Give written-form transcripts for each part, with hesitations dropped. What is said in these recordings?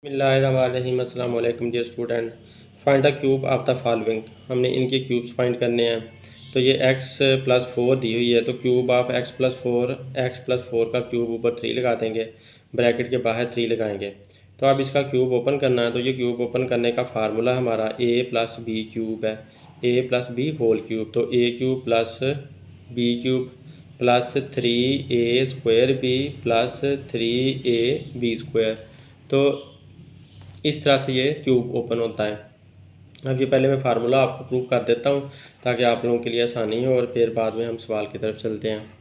बिस्मिल्लाहिर्रहमानिर्रहीम अस्सलाम वालेकुम dear student. Find the cube of the following. हमने इनके क्यूब्स फाइंड करने हैं। तो ये x+4 दी हुई है, तो क्यूब ऑफ x+4 का क्यूब ऊपर 3 लगा देंगे, ब्रैकेट के बाहर 3 लगाएंगे। तो अब इसका क्यूब ओपन करना है। तो ये क्यूब ओपन करने का फार्मूला हमारा a+b क्यूब है, a+b होल क्यूब। तो a cube plus b cube plus 3a² b plus 3ab square. तो इस तरह से ये क्यूब ओपन होता है। अब ये पहले मैं फार्मूला आपको प्रूव कर देता हूँ ताकि आप लोगों के लिए आसानी हो, और फिर बाद में हम सवाल की तरफ चलते हैं।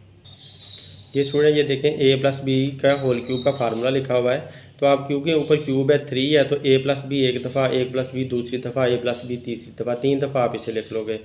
ये स्टूडेंट ये देखें, a+b का होल क्यूब का फार्मूला लिखा हुआ है। तो आप क्योंकि ऊपर क्यूब है 3 है, तो a+b एक दफ़ा, a+b दूसरी दफ़ा, a+b तीसरी दफ़ा, 3 दफ़ा आप इसे लिख लोगे।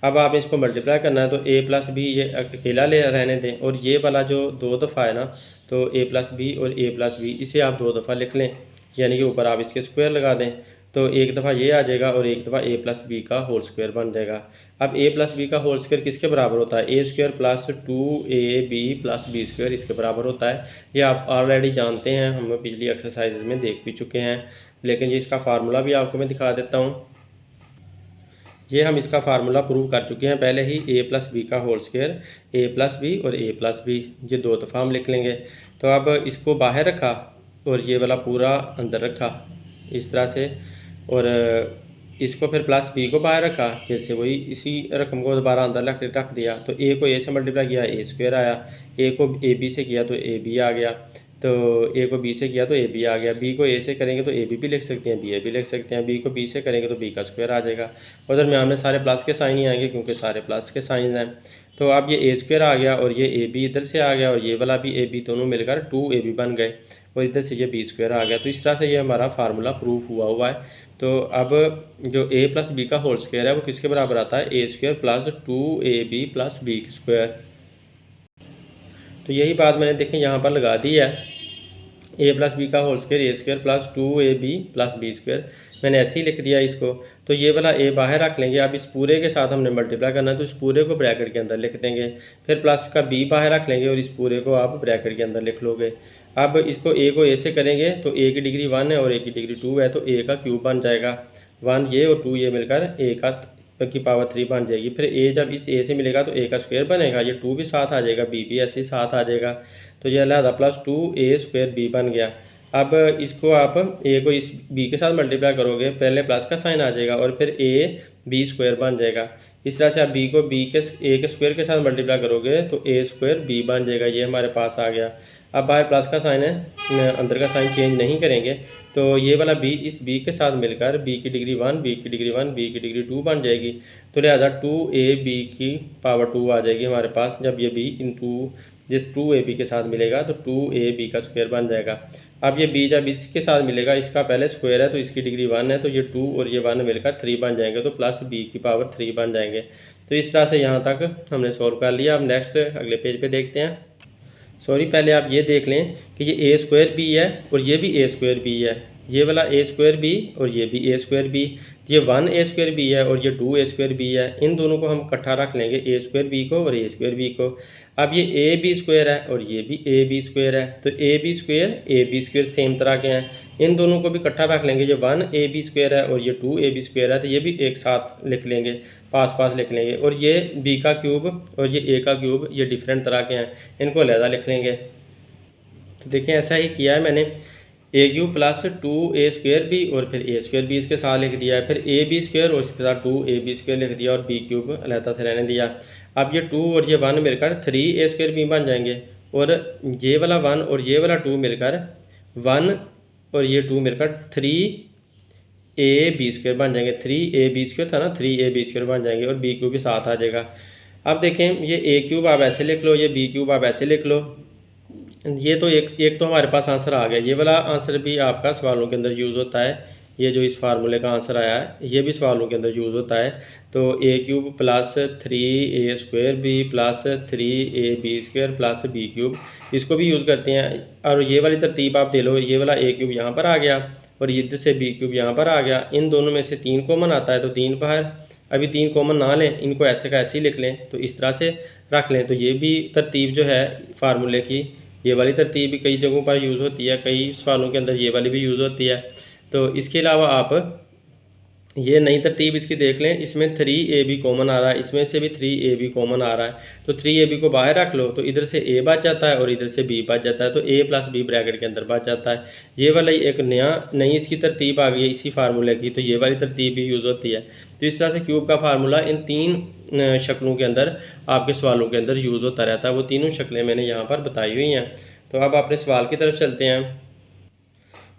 अब आप इसको मल्टीप्लाई करना है, तो a+b ये अकेला ले रहने दें, और ये वाला जो 2 दफ़ा है ना, तो a+b और a+b इसे आप 2 दफ़ा लिख लें, यानी कि ऊपर आप इसके स्क्वायर लगा दें। तो एक दफ़ा ये आ जाएगा और एक दफ़ा a+b का होल स्क्वायर बन जाएगा। अब a+b का होल स्क्वायर किसके बराबर होता है? a² plus 2ab plus b² इसके बराबर होता है। ये आप ऑलरेडी जानते हैं, हम पिछली एक्सरसाइज में देख भी चुके हैं, लेकिन ये इसका फार्मूला भी आपको मैं दिखा देता हूँ। ये हम इसका फार्मूला प्रूव कर चुके हैं पहले ही, a+b का होल स्क्वायर, a+b और a+b ये 2 दफ़ा हम लिख लेंगे। तो अब इसको बाहर रखा और ये वाला पूरा अंदर रखा इस तरह से, और इसको फिर प्लस b को बाहर रखा, फिर से वही इसी रकम को दोबारा अंदर रख दिया। तो a को a से मल्टीप्लाई किया, a² आया, a को ab से किया तो ab आ गया, तो a को b से किया तो ab आ गया, b को a से करेंगे तो ab भी लिख सकते हैं, ba भी लिख सकते हैं, b को b से करेंगे तो b का स्क्वायर आ जाएगा, और दरम्यान में सारे प्लस के साइन ही आएंगे क्योंकि सारे प्लस के साइन हैं। तो अब ये a² आ गया और ये ab इधर से आ गया और ये वाला भी ab, दोनों मिलकर 2ab बन गए, और इधर से ये b² आ गया। तो इस तरह से ये हमारा फार्मूला प्रूफ हुआ है। तो अब जो a+b का होल स्क्वायर है वो किसके बराबर आता है? a² plus 2ab plus b²। तो यही बात मैंने देखें यहाँ पर लगा दी है, a+b का whole square a² plus 2ab plus b²। मैंने ऐसे ही लिख दिया इसको। तो ये वाला a बाहर रख लेंगे। अब इस पूरे के साथ हमने मल्टीप्लाई करना है, तो इस पूरे को ब्रैकेट के अंदर लिख देंगे, फिर प्लस का b बाहर रख लेंगे और इस पूरे को आप ब्रैकेट के अंदर लिख लोगे। अब इसको a को a से करेंगे तो a की डिग्री 1 है और a की डिग्री 2 है, तो a का क्यूब बन जाएगा, 1 ये और 2 ये मिलकर a की पावर 3 बन जाएगी। फिर a जब इस a से मिलेगा तो a का स्क्वायर बनेगा, ये 2 भी साथ आ जाएगा, b भी ऐसे ही साथ आ जाएगा, तो यह लिहाजा प्लस 2a² b बन गया। अब इसको आप a को इस b के साथ मल्टीप्लाई करोगे, पहले प्लस का साइन आ जाएगा और फिर ab² बन जाएगा। इस तरह से आप b को a के स्क्वायर के साथ मल्टीप्लाई करोगे तो a² b बन जाएगा, ये हमारे पास आ गया। अब बाहर प्लस का साइन है, अंदर का साइन चेंज नहीं करेंगे, तो ये वाला b इस b के साथ मिलकर b की डिग्री 1, b की डिग्री 1, b की डिग्री 2 बन जाएगी। तो लिहाजा 2ab की पावर 2 आ जाएगी हमारे पास। जब ये b इंटू जिस 2ab के साथ मिलेगा तो 2ab का स्क्वायर बन जाएगा। अब ये b जब इसके साथ मिलेगा, इसका पहले स्क्वायर है तो इसकी डिग्री 1 है, तो ये 2 और ये 1 मिलकर 3 बन जाएंगे, तो प्लस b की पावर 3 बन जाएंगे। तो इस तरह से यहाँ तक हमने सॉल्व कर लिया। अब नेक्स्ट अगले पेज पे देखते हैं। पहले आप ये देख लें कि ये a² b है और ये भी a² b है, ये वाला a² b और ये भी a² b, ये 1a² b है और ये 2a² b है। इन दोनों को हम इकट्ठा रख लेंगे, a² b को और a² b को। अब ये ab² है और ये भी ab² है, तो ab² सेम तरह के हैं, इन दोनों को भी इकट्ठा रख लेंगे। ये 1ab² है और ये 2ab² है, तो ये भी एक साथ लिख लेंगे, पास पास लिख लेंगे। और ये b का क्यूब और ये a का क्यूब ये डिफरेंट तरह के हैं, इनको अलहदा लिख लेंगे। तो देखें ऐसा ही किया है मैंने, a³ प्लस 2a² b और फिर a² b इसके साथ लिख दिया है, फिर ab² और इसके साथ 2ab² लिख दिया और b³ अलहदा से रहने दिया। अब ये 2 और ये 1 मिलकर 3a² b बन जाएंगे, और ये वाला 1 और ये वाला 2 मिलकर 1 और ये 2 मिलकर 3ab² बन जाएंगे, 3ab² था ना, 3ab² बन जाएंगे और b³ भी साथ आ जाएगा। अब देखें ये a³ आप ऐसे लिख लो, ये b³ आप ऐसे लिख लो। ये तो एक तो हमारे पास आंसर आ गया, ये वाला आंसर भी आपका सवालों के अंदर यूज़ होता है। ये जो इस फार्मूले का आंसर आया है ये भी सवालों के अंदर यूज़ होता है। तो a³ plus 3a² b plus 3ab² plus b³ इसको भी यूज़ करते हैं। और ये वाली तरतीब आप दे लो, ये वाला a³ यहाँ पर आ गया और इधर से b³ यहाँ पर आ गया, इन दोनों में से 3 कॉमन आता है तो 3 बाहर, अभी 3 कॉमन ना लें, इनको ऐसे का ऐसे ही लिख लें, तो इस तरह से रख लें। तो ये भी तरतीब जो है फार्मूले की ये वाली तरतीब भी कई जगहों पर यूज़ होती है, कई सवालों के अंदर ये वाली भी यूज़ होती है। तो इसके अलावा आप ये नई तरतीब इसकी देख लें, इसमें 3ab कॉमन आ रहा है, इसमें से भी 3ab कॉमन आ रहा है। तो 3ab को बाहर रख लो तो इधर से a बच जाता है और इधर से b बच जाता है, तो a + b ब्रैकेट के अंदर बच जाता है। ये वाला एक नई इसकी तरतीब आ गई है इसी फार्मूले की, तो ये वाली तरतीब भी यूज़ होती है। तो इस तरह से क्यूब का फार्मूला इन 3 शक्लों के अंदर आपके सवालों के अंदर यूज़ होता रहता है। वो तीनों शक्लें मैंने यहाँ पर बताई हुई हैं। तो अब अपने सवाल की तरफ चलते हैं।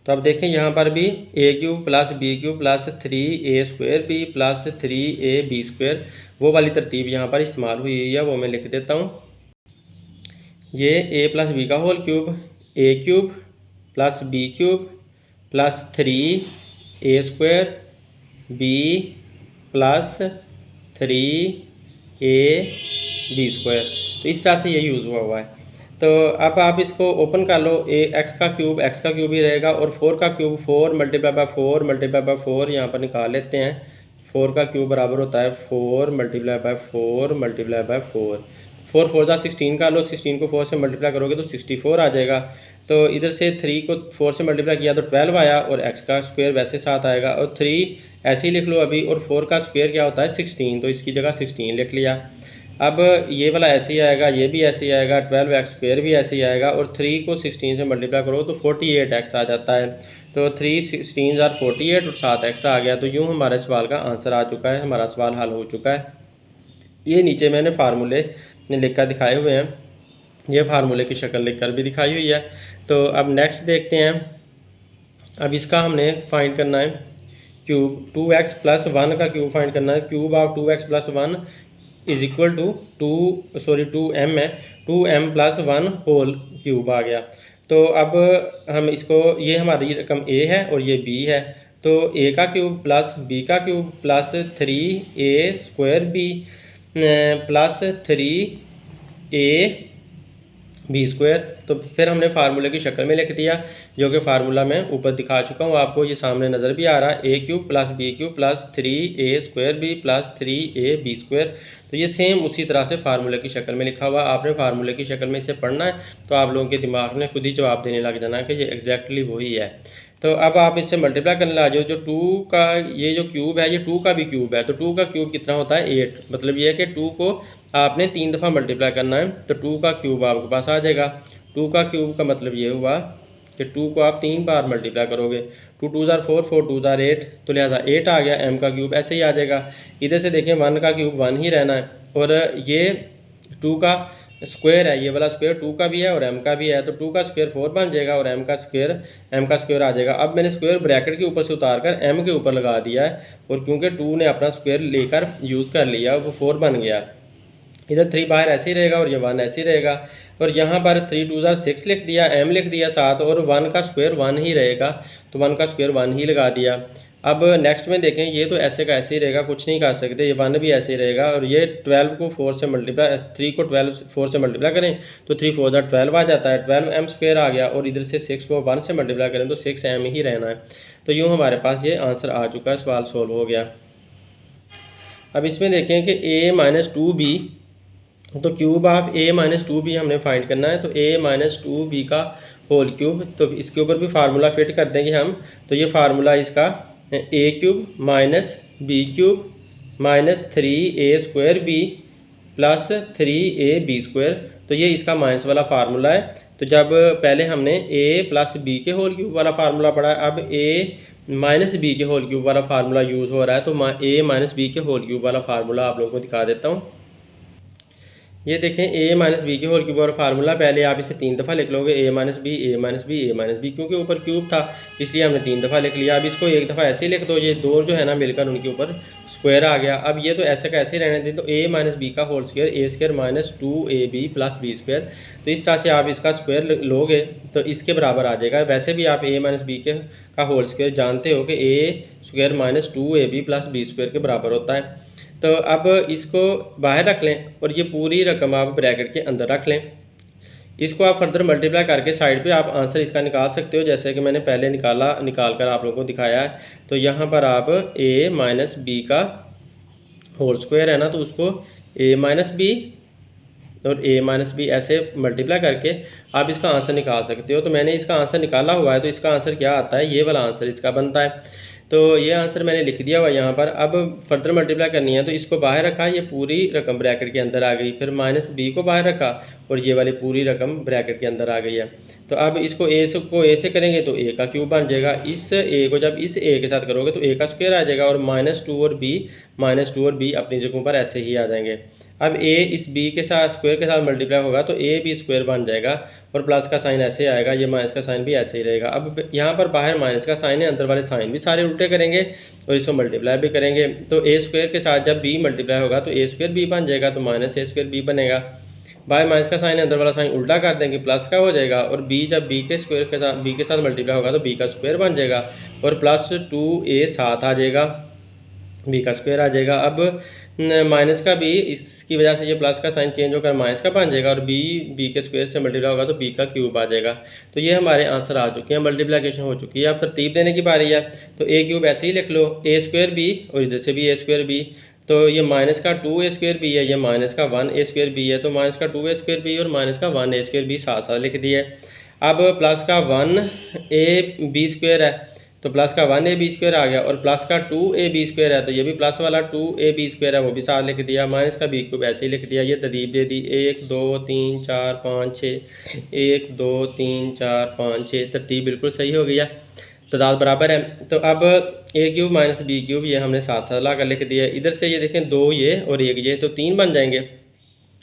तो अब देखें यहाँ पर भी a³ + b³ + 3a² b + 3ab², वो वाली तरतीब यहाँ पर इस्तेमाल हुई है, वो मैं लिख देता हूँ। ये a + b का whole cube, a³ + b³ + 3a² b + 3ab², तो इस तरह से ये यूज़ हुआ है। तो अब आप इसको ओपन कर लो, x का क्यूब ही रहेगा और 4 का क्यूब 4 × 4 × 4 यहाँ पर निकाल लेते हैं। 4 का क्यूब बराबर होता है 4 × 4 × 4, 4 4 जा 16 का लो, 16 को 4 से मल्टीप्लाई करोगे तो 64 आ जाएगा। तो इधर से 3 को 4 से मल्टीप्लाई किया तो 12 आया और x का स्क्वायर वैसे 7 आएगा, और 3 ऐसे ही लिख लो अभी, और 4 का स्क्वायर क्या होता है 16, तो इसकी जगह 16 लिख लिया। अब ये वाला ऐसे ही आएगा, ये भी ऐसे ही आएगा, 12x² भी ऐसे ही आएगा, और 3 को 16 से मल्टीप्लाई करो तो 48x आ जाता है। तो 3 16 = 48 और 7x आ गया। तो यूँ हमारे सवाल का आंसर आ चुका है, हमारा सवाल हल हो चुका है। ये नीचे मैंने फार्मूले लिखकर दिखाए हुए हैं, ये फार्मूले की शक्ल लिखकर भी दिखाई हुई है। तो अब नेक्स्ट देखते हैं। अब इसका हमने फाइंड करना है क्यूब, 2x + 1 का क्यूब फाइंड करना है। क्यूब ऑफ 2x + 1 = 2m है, 2m + 1 होल क्यूब आ गया। तो अब हम इसको, ये हमारी रकम a है और ये b है, तो a का क्यूब + b का क्यूब + 3a² b + 3ab², तो फिर हमने फार्मूले की शक्ल में लिख दिया, जो कि फार्मूला मैं ऊपर दिखा चुका हूँ आपको, ये सामने नज़र भी आ रहा है, a³ + b³ + 3a² b + 3ab²। तो ये सेम उसी तरह से फार्मूले की शक्ल में लिखा हुआ, आपने फार्मूले की शक्ल में इसे पढ़ना है तो आप लोगों के दिमाग में खुद ही जवाब देने लग जाना कि ये एग्जैक्टली वही है। तो अब आप इससे मल्टीप्लाई करने लग जाओ, जो 2 का ये जो क्यूब है ये 2 का भी क्यूब है, तो 2 का क्यूब कितना होता है 8, मतलब ये है कि 2 को आपने 3 दफ़ा मल्टीप्लाई करना है, तो 2 का क्यूब आपके पास आ जाएगा। 2 का क्यूब का मतलब ये हुआ कि 2 को आप 3 बार मल्टीप्लाई करोगे, 2 2 = 4, 4 2 = 8, तो लिहाजा 8 आ गया। m का क्यूब ऐसे ही आ जाएगा। इधर से देखें 1 का क्यूब 1 ही रहना है, और ये 2 का स्क्वायर है, ये वाला स्क्वायर 2 का भी है और m का भी है, तो 2 का स्क्वायर 4 बन जाएगा और m का स्क्वायर आ जाएगा। अब मैंने स्क्वायर ब्रैकेट के ऊपर से उतार कर m के ऊपर लगा दिया है, और क्योंकि 2 ने अपना स्क्वायर लेकर यूज़ कर लिया वो 4 बन गया। इधर 3 बाहर ऐसे ही रहेगा और ये 1 ऐसे ही रहेगा, और यहाँ पर 3 2 = 6 लिख दिया, m लिख दिया 7, और 1 का स्क्वायर 1 ही रहेगा, तो 1 का स्क्वायर 1 ही लगा दिया। अब नेक्स्ट में देखें, ये तो ऐसे का ऐसे ही रहेगा, कुछ नहीं कर सकते, ये 1 भी ऐसे ही रहेगा, और ये 12 को 4 से मल्टीप्लाई 3 को 4 से मल्टीप्लाई करें तो 3 4 = 12 आ जाता है, 12m² आ गया, और इधर से 6 को 1 से मल्टीप्लाई करें तो 6m ही रहना है। तो यूँ हमारे पास ये आंसर आ चुका है, सवाल सोल्व हो गया। अब इसमें देखें कि a - 2b, तो क्यूब ऑफ a - 2b हमने फाइंड करना है, तो a - 2b का होल क्यूब, तो इसके ऊपर भी फार्मूला फिट कर देंगे हम। तो ये फार्मूला इसका a³ - b³ - 3a² b + 3ab², तो ये इसका माइनस वाला फार्मूला है। तो जब पहले हमने a + b के होल क्यूब वाला फार्मूला पढ़ा है, अब a - b के होल क्यूब वाला फार्मूला यूज़ हो रहा है, तो a - b के होल क्यूब वाला फार्मूला आप लोगों को दिखा देता हूँ। ये देखें a - b के होल क्यूब और फार्मूला, पहले आप इसे 3 दफ़ा लिख लोगे, a - b a - b a - b, क्योंकि ऊपर क्यूब था इसलिए हमने 3 दफ़ा लिख लिया। अब इसको एक दफ़ा ऐसे ही लिख दो, ये 2 जो है ना मिलकर उनके ऊपर स्क्वायर आ गया। अब ये तो ऐसे का ऐसे ही रहने दें, तो a - b का whole square a² - 2ab + b², तो इस तरह से आप इसका स्क्वायर लोगे तो इसके बराबर आ जाएगा। वैसे भी आप a - b का होल स्क्वायर जानते हो कि a² - 2ab + b² के बराबर होता है। तो अब इसको बाहर रख लें और ये पूरी रकम आप ब्रैकेट के अंदर रख लें। इसको आप फर्दर मल्टीप्लाई करके साइड पे आप आंसर इसका निकाल सकते हो, जैसे कि मैंने पहले निकाल कर आप लोगों को दिखाया है। तो यहाँ पर आप a - b का होल स्क्वायर है ना, तो उसको a - b और a माइनस बी ऐसे मल्टीप्लाई करके आप इसका आंसर निकाल सकते हो। तो मैंने इसका आंसर निकाला हुआ है, तो इसका आंसर क्या आता है, ये वाला आंसर इसका बनता है। तो ये आंसर मैंने लिख दिया हुआ यहाँ पर। अब फर्दर मल्टीप्लाई करनी है, तो इसको बाहर रखा, ये पूरी रकम ब्रैकेट के अंदर आ गई, फिर माइनस बी को बाहर रखा और ये वाली पूरी रकम ब्रैकेट के अंदर आ गई है। तो अब इसको ए से करेंगे तो ए का क्यूब बन जाएगा। इस ए को जब इस ए के साथ करोगे तो ए का स्क्वायर आ जाएगा, और माइनस टू और बी अपनी जगहों पर ऐसे ही आ जाएंगे। अब ए इस बी के साथ स्क्वायर के साथ मल्टीप्लाई होगा तो ए भी स्क्वायर बन जाएगा, और प्लस का साइन ऐसे आएगा, ये माइनस का साइन भी ऐसे ही रहेगा। अब यहाँ पर बाहर माइनस का साइन है, अंदर वाले साइन भी सारे उल्टे करेंगे और इसको मल्टीप्लाई भी करेंगे। तो ए स्क्वायर के साथ जब बी मल्टीप्लाई होगा तो ए स्क्वायर बी बन जाएगा, तो माइनस ए स्क्वायर बी बनेगा। बाहर माइनस का साइन है, अंदर वाला साइन उल्टा कर देंगे, प्लस का हो जाएगा, और बी जब बी के साथ मल्टीप्लाई होगा तो बी का स्क्वायर बन जाएगा, और प्लस 2a साथ आ जाएगा, बी का स्क्वायर आ जाएगा। अब माइनस का बी, इसकी वजह से ये प्लस का साइन चेंज होकर माइनस का बन जाएगा, और बी के स्क्वायर से मल्टीप्लाई होगा तो बी का क्यूब आ जाएगा। तो ये हमारे आंसर आ चुके हैं, मल्टीप्लिकेशन हो चुकी है। अब तरतीब देने की बारी है, तो ए क्यूब ऐसे ही लिख लो, ए स्क्वायर बी और इधर से भी ए स्क्वायर बी। तो ये माइनस का 2a स्क्वायर बी है, ये माइनस का 1a स्क्वायर बी है, तो माइनस का 2a स्क्वायर बी और माइनस का 1a स्क्वायर बी साथ साथ लिख दिए। अब प्लस का 1a बी स्क्वायर है, तो प्लस का 1ab स्क्वायर आ गया, और प्लस का 2ab स्क्वायर है, तो ये भी प्लस वाला 2ab स्क्वायर है, वो भी साथ लिख दिया। माइनस का बी क्यूब ऐसे ही लिख दिया। ये तरतीब दे दी, 1 2 3 4 5 6, 1 2 3 4 5 6, तरतीब बिल्कुल सही हो गया, तादाद बराबर है। तो अब ए क्यूब माइनस बी क्यूब ये हमने साथ साथ ला कर लिख दिया। इधर से ये देखें 2 ये और 1 ये, तो 3 बन जाएंगे,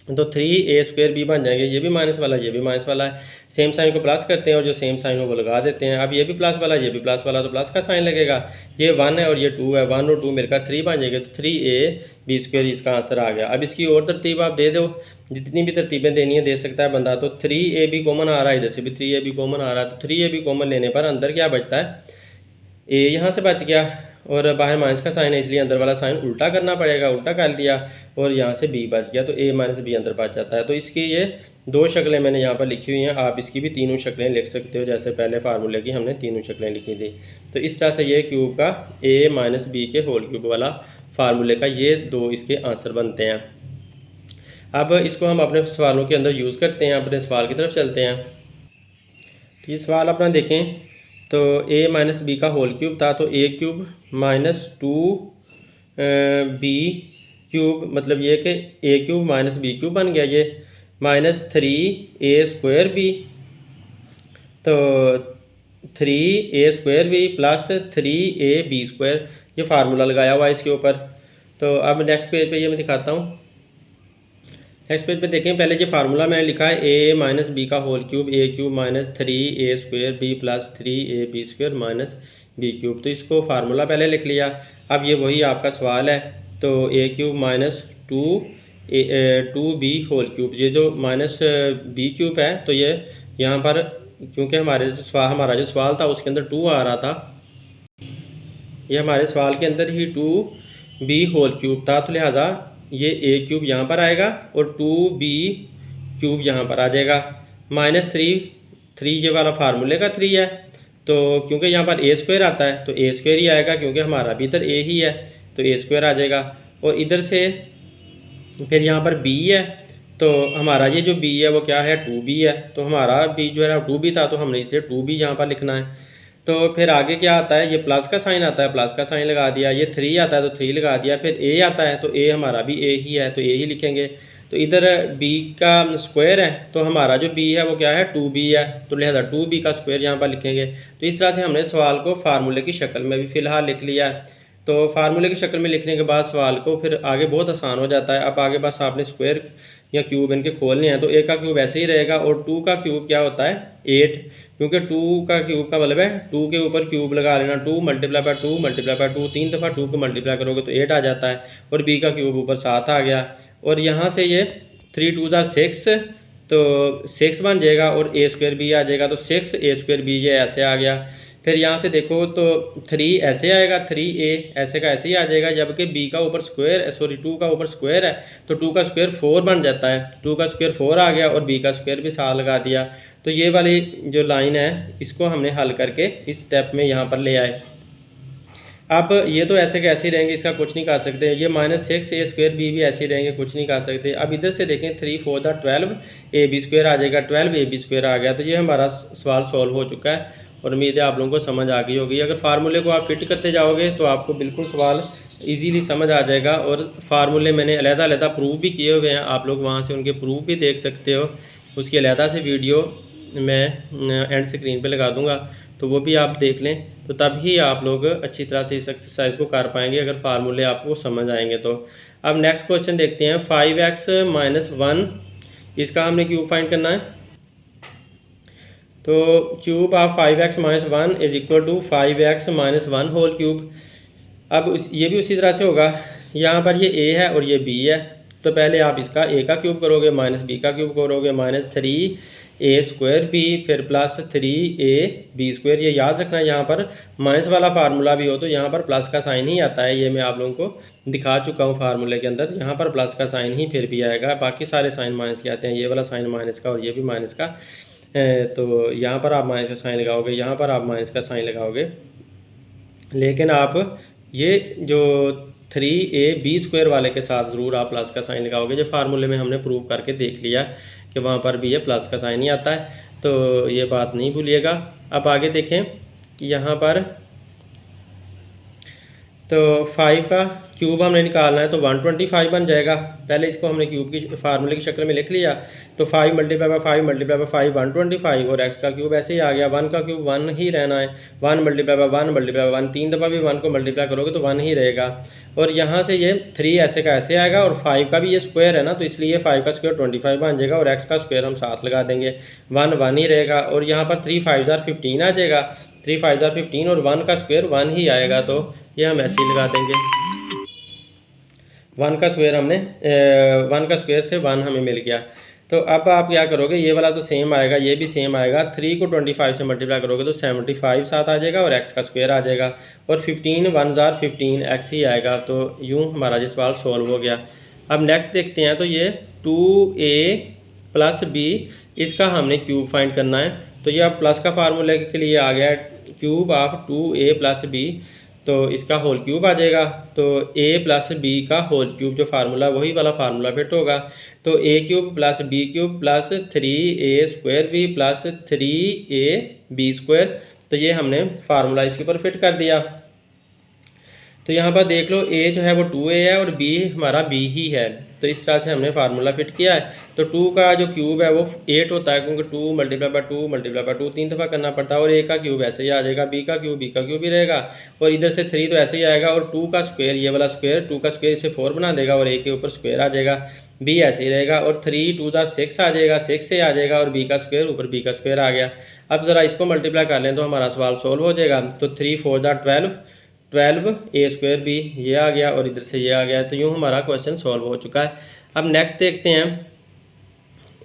तो 3a स्क्वायर बी बन जाएंगे। ये भी माइनस वाला, ये भी माइनस वाला है, सेम साइन को प्लस करते हैं और जो सेम साइन हो वो लगा देते हैं। अब ये भी प्लस वाला, ये भी प्लस वाला, तो प्लस का साइन लगेगा। ये 1 है और ये 2 है, 1 और 2 मिलकर 3 बन जाएंगे, तो 3ab स्क्वायर इसका आंसर आ गया। अब इसकी और तरतीब आप दे दो, जितनी भी तरतीबें देनी है दे सकता है बंदा। तो 3ab कॉमन आ रहा है, इधर से भी 3ab कॉमन आ रहा है, तो 3ab कॉमन लेने पर अंदर क्या बचता है, ए यहाँ से बच गया, और बाहर माइनस का साइन है इसलिए अंदर वाला साइन उल्टा करना पड़ेगा, उल्टा कर दिया, और यहाँ से बी बच गया, तो ए माइनस बी अंदर बच जाता है। तो इसकी ये 2 शक्लें मैंने यहाँ पर लिखी हुई हैं, आप इसकी भी 3 शक्लें लिख सकते हो, जैसे पहले फार्मूले की हमने 3 शक्लें लिखी थी। तो इस तरह से ये क्यूब का ए माइनस बी के होल क्यूब वाला फार्मूले का ये 2 इसके आंसर बनते हैं। अब इसको हम अपने सवालों के अंदर यूज़ करते हैं, अपने सवाल की तरफ चलते हैं। तो ये सवाल अपना देखें, तो a माइनस बी का होल क्यूब था, तो a cube minus 2b cube, मतलब ये कि a cube minus B cube बन गया, ये माइनस 3a स्क्वायर बी, तो 3a square B plus 3ab square, ये फार्मूला लगाया हुआ है इसके ऊपर। तो अब नेक्स्ट पेज पे ये मैं दिखाता हूँ। नेक्स्ट पेज पे देखें, पहले ये फार्मूला मैंने लिखा है a माइनस बी का whole cube, a cube minus 3a square B plus 3ab square minus B cube. तो इसको फार्मूला पहले लिख लिया। अब ये वही आपका सवाल है, तो a cube minus 2b whole cube, ये जो माइनस b क्यूब है, तो ये यहाँ पर क्योंकि हमारा जो सवाल था उसके अंदर 2 आ रहा था, ये हमारे सवाल के अंदर ही 2b होल क्यूब था, तो लिहाजा ये a क्यूब यहाँ पर आएगा और 2b क्यूब यहाँ पर आ जाएगा। माइनस 3 ये वाला फार्मूले का 3 है, तो क्योंकि यहाँ पर a स्क्वायर आता है तो a स्क्वायर ही आएगा, क्योंकि हमारा भी इधर a ही है तो a स्क्वायर आ जाएगा। और इधर से फिर यहाँ पर b है, तो हमारा ये जो b है वो क्या है, 2b है, तो हमारा b जो है ना 2b था, तो हमने इसलिए 2b यहाँ पर लिखना है। तो फिर आगे क्या आता है, ये प्लस का साइन आता है, प्लस का साइन लगा दिया, ये 3 आता है तो 3 लगा दिया, फिर a आता है तो a हमारा भी a ही है तो a ही लिखेंगे। तो इधर b का स्क्वायर है, तो हमारा जो b है वो क्या है, 2b है, तो लिहाजा 2b का स्क्वायर यहाँ पर लिखेंगे। तो इस तरह से हमने सवाल को फार्मूले की शक्ल में भी फ़िलहाल लिख लिया है। तो फार्मूले की शक्ल में लिखने के बाद सवाल को फिर आगे बहुत आसान हो जाता है। अब आगे बस आपने स्क्वायर या क्यूब इनके खोलने हैं, तो a का क्यूब ऐसे ही रहेगा, और 2 का क्यूब क्या होता है, 8, क्योंकि 2 का क्यूब का मतलब है 2 के ऊपर क्यूब लगा लेना, 2 मल्टीप्लाई बाय 2 मल्टीप्लाई बाय 2, 3 दफ़ा 2 को मल्टीप्लाई करोगे तो 8 आ जाता है, और b का क्यूब ऊपर 7 आ गया, और यहाँ से ये 3 2 6, तो 6 बन जाएगा, और a स्क्वायर b आ जाएगा, तो 6a स्क्वायर b ये ऐसे आ गया। फिर यहाँ से देखो तो 3 ऐसे आएगा, 3a ऐसे का ऐसे ही आ जाएगा, जबकि b का ऊपर स्क्वायर, सॉरी 2 का ऊपर स्क्वायर है, तो 2 का स्क्वायर 4 बन जाता है, 2 का स्क्वायर 4 आ गया, और b का स्क्वायर भी साथ लगा दिया। तो ये वाली जो लाइन है इसको हमने हल करके इस स्टेप में यहाँ पर ले आए। अब ये तो ऐसे के ऐसे ही रहेंगे, इसका कुछ नहीं कर सकते। ये -6a² भी ऐसे ही रहेंगे, कुछ नहीं कर सकते। अब इधर से देखें 3 4 12ab² आ जाएगा, 12ab² आ गया। तो ये हमारा सवाल सॉल्व हो चुका है और उम्मीद है आप लोगों को समझ आ गई होगी। अगर फार्मूले को आप फिट करते जाओगे तो आपको बिल्कुल सवाल इजीली समझ आ जाएगा। और फार्मूले मैंने अलग-अलग प्रूफ भी किए हुए हैं, आप लोग वहाँ से उनके प्रूफ भी देख सकते हो। उसकी अलग से वीडियो मैं एंड स्क्रीन पे लगा दूंगा, तो वो भी आप देख लें, तो तभी आप लोग अच्छी तरह से इस एक्सरसाइज को कर पाएंगे अगर फार्मूले आपको समझ आएंगे तो। अब नेक्स्ट क्वेश्चन देखते हैं। 5x - 1 इसका हमने क्यूब फाइंड करना है। तो cube of 5x - 1 is equal to 5x - 1 whole cube. अब ये भी उसी तरह से होगा, यहाँ पर ये a है और ये b है, तो पहले आप इसका a का क्यूब करोगे, -b का क्यूब करोगे, -3a²b, फिर +3ab²। ये याद रखना, यहाँ पर माइनस वाला फार्मूला भी हो तो यहाँ पर प्लस का साइन ही आता है। ये मैं आप लोगों को दिखा चुका हूँ फार्मूले के अंदर, यहाँ पर प्लस का साइन ही फिर भी आएगा, बाकी सारे साइन माइनस के आते हैं। ये वाला साइन माइनस का और ये भी माइनस का, तो यहाँ पर आप माइनस का साइन लगाओगे, यहाँ पर आप माइनस का साइन लगाओगे। लेकिन आप ये जो 3ab² वाले के साथ ज़रूर आप प्लस का साइन लगाओगे। जो फार्मूले में हमने प्रूव करके देख लिया कि वहाँ पर भी ये प्लस का साइन ही आता है, तो ये बात नहीं भूलिएगा। अब आगे देखें कि यहाँ पर तो 5 का क्यूब हमने निकालना है, तो 125 बन जाएगा। पहले इसको हमने क्यूब की फार्मूले की शक्ल में लिख लिया, तो 5 × 5 × 5 125, और x का क्यूब ऐसे ही आ गया। 1 का क्यूब 1 ही रहना है, 1 × 1 × 1 3 दफ़ा भी 1 को मल्टीप्लाई करोगे तो 1 ही रहेगा। और यहाँ से ये 3 ऐसे का ऐसे आएगा, और 5 का भी ये स्क्वायर है ना, तो इसलिए 5 का स्क्वायर 25 बन जाएगा, और x का स्क्वायर हम साथ लगा देंगे, 1 ही रहेगा। और यहाँ पर 3 5 15 आ जाएगा, 3 5 15, और 1 का स्क्वायर 1 ही आएगा, तो ये हम ऐसे ही लगा देंगे। 1 का स्क्वायर हमने 1 का स्क्वायर से 1 हमें मिल गया। तो अब आप क्या करोगे, ये वाला तो सेम आएगा, ये भी सेम आएगा। 3 को 25 से मल्टीप्लाई करोगे तो 75 साथ आ जाएगा, और x का स्क्वायर आ जाएगा, और 15 1 15 x ही आएगा। तो यूँ हमारा ये सवाल सॉल्व हो गया। अब नेक्स्ट देखते हैं, तो ये 2a + b इसका हमने क्यूब फाइंड करना है। तो ये अब प्लस का फार्मूले के लिए आ गया, क्यूब ऑफ 2a + b, तो इसका होल क्यूब आ जाएगा। तो a + b का होल क्यूब जो फार्मूला, वही वाला फार्मूला फिट होगा। तो a³ + b³ + 3a² b + 3ab², तो ये हमने फार्मूला इसके ऊपर फिट कर दिया। तो यहाँ पर देख लो, a जो है वो 2a है और b हमारा b ही है, तो इस तरह से हमने फार्मूला फिट किया है। तो 2 का जो क्यूब है वो 8 होता है, क्योंकि 2 × 2 × 2 3 दफ़ा करना पड़ता है, और a का क्यूब ऐसे ही आ जाएगा, b का क्यूब ही रहेगा, और इधर से 3 तो ऐसे ही आएगा, और 2 का स्क्वायर, ये वाला स्क्वायर 2 का स्क्वायर इसे 4 बना देगा, और a के ऊपर स्क्वायर आ जाएगा, b ऐसे ही रहेगा, और 3 2 6 आ जाएगा, 6 से आ जाएगा, और b का स्क्वायर ऊपर b का स्क्वायर आ गया। अब ज़रा इसको मल्टीप्लाई कर लें तो हमारा सवाल सॉल्व हो जाएगा। तो 3 4 12a² b ये आ गया, और इधर से ये आ गया। तो यूँ हमारा क्वेश्चन सॉल्व हो चुका है। अब नेक्स्ट देखते हैं,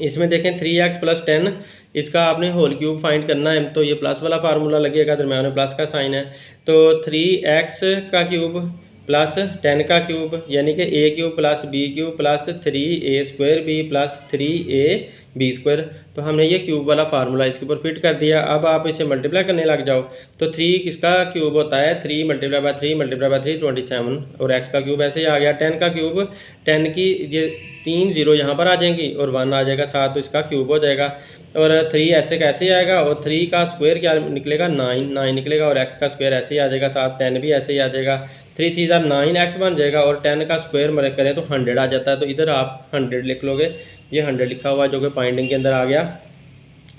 इसमें देखें 3x + 10 इसका आपने होल क्यूब फाइंड करना है। तो ये प्लस वाला फार्मूला लगेगा, दरम्यान में प्लस का साइन है। तो 3x का क्यूब + 10 का क्यूब, यानी कि a³ + b³ + 3a² b + 3ab²। तो हमने ये क्यूब वाला फार्मूला इसके ऊपर फिट कर दिया। अब आप इसे मल्टीप्लाई करने लग जाओ, तो 3 किसका क्यूब होता है, 3 × 3 × 3 27, और x का क्यूब ऐसे ही आ गया। 10 का क्यूब, 10 की ये 3 0 यहाँ पर आ जाएंगी, और 1 आ जाएगा साथ, तो इसका क्यूब हो जाएगा। और 3 ऐसे कैसे आएगा, और 3 का स्क्वायर क्या निकलेगा, 9 निकलेगा, और x का स्क्वायर ऐसे ही आ जाएगा साथ, 10 भी ऐसे ही आ जाएगा। 3 3 9x बन जाएगा, और 10 का स्क्वायर करें तो 100 आ जाता है। तो इधर आप 100 लिख लोगे, ये 100 लिखा हुआ जो कि पॉइंटिंग के अंदर आ गया।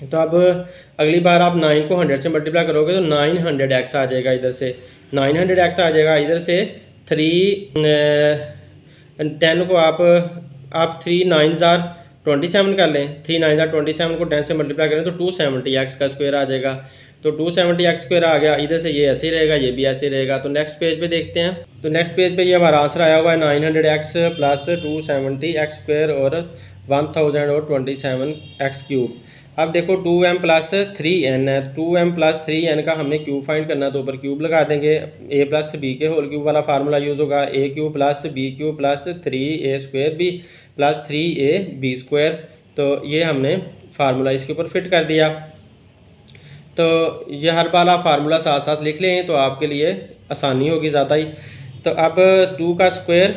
तो अब अगली बार आप 9 को 100 से मल्टीप्लाई करोगे तो 900x आ जाएगा, इधर से 900x आ जाएगा। इधर से 10 को आप 3 9 27 कर लें, 3 9 27 को 10 से मल्टीप्लाई करें तो 270x का स्क्वायर आ जाएगा। तो 270x² आ गया, इधर से ये ऐसे ही रहेगा, ये भी ऐसे रहेगा। तो नेक्स्ट पेज पे देखते हैं। तो नेक्स्ट पेज पे ये हमारा आंसर आया हुआ है 900x + 270x² और 1027x³। अब देखो 2m + 3n है, 2m + 3n का हमने क्यूब फाइंड करना है, तो ऊपर क्यूब लगा देंगे। a + b के होल क्यूब वाला फार्मूला यूज़ होगा, a³ + b³ + 3a² b + 3ab²। तो ये हमने फार्मूला इसके ऊपर फिट कर दिया। तो ये हर बार आप फार्मूला साथ साथ लिख लें तो आपके लिए आसानी होगी ज़्यादा ही। तो अब 2 का स्क्वायर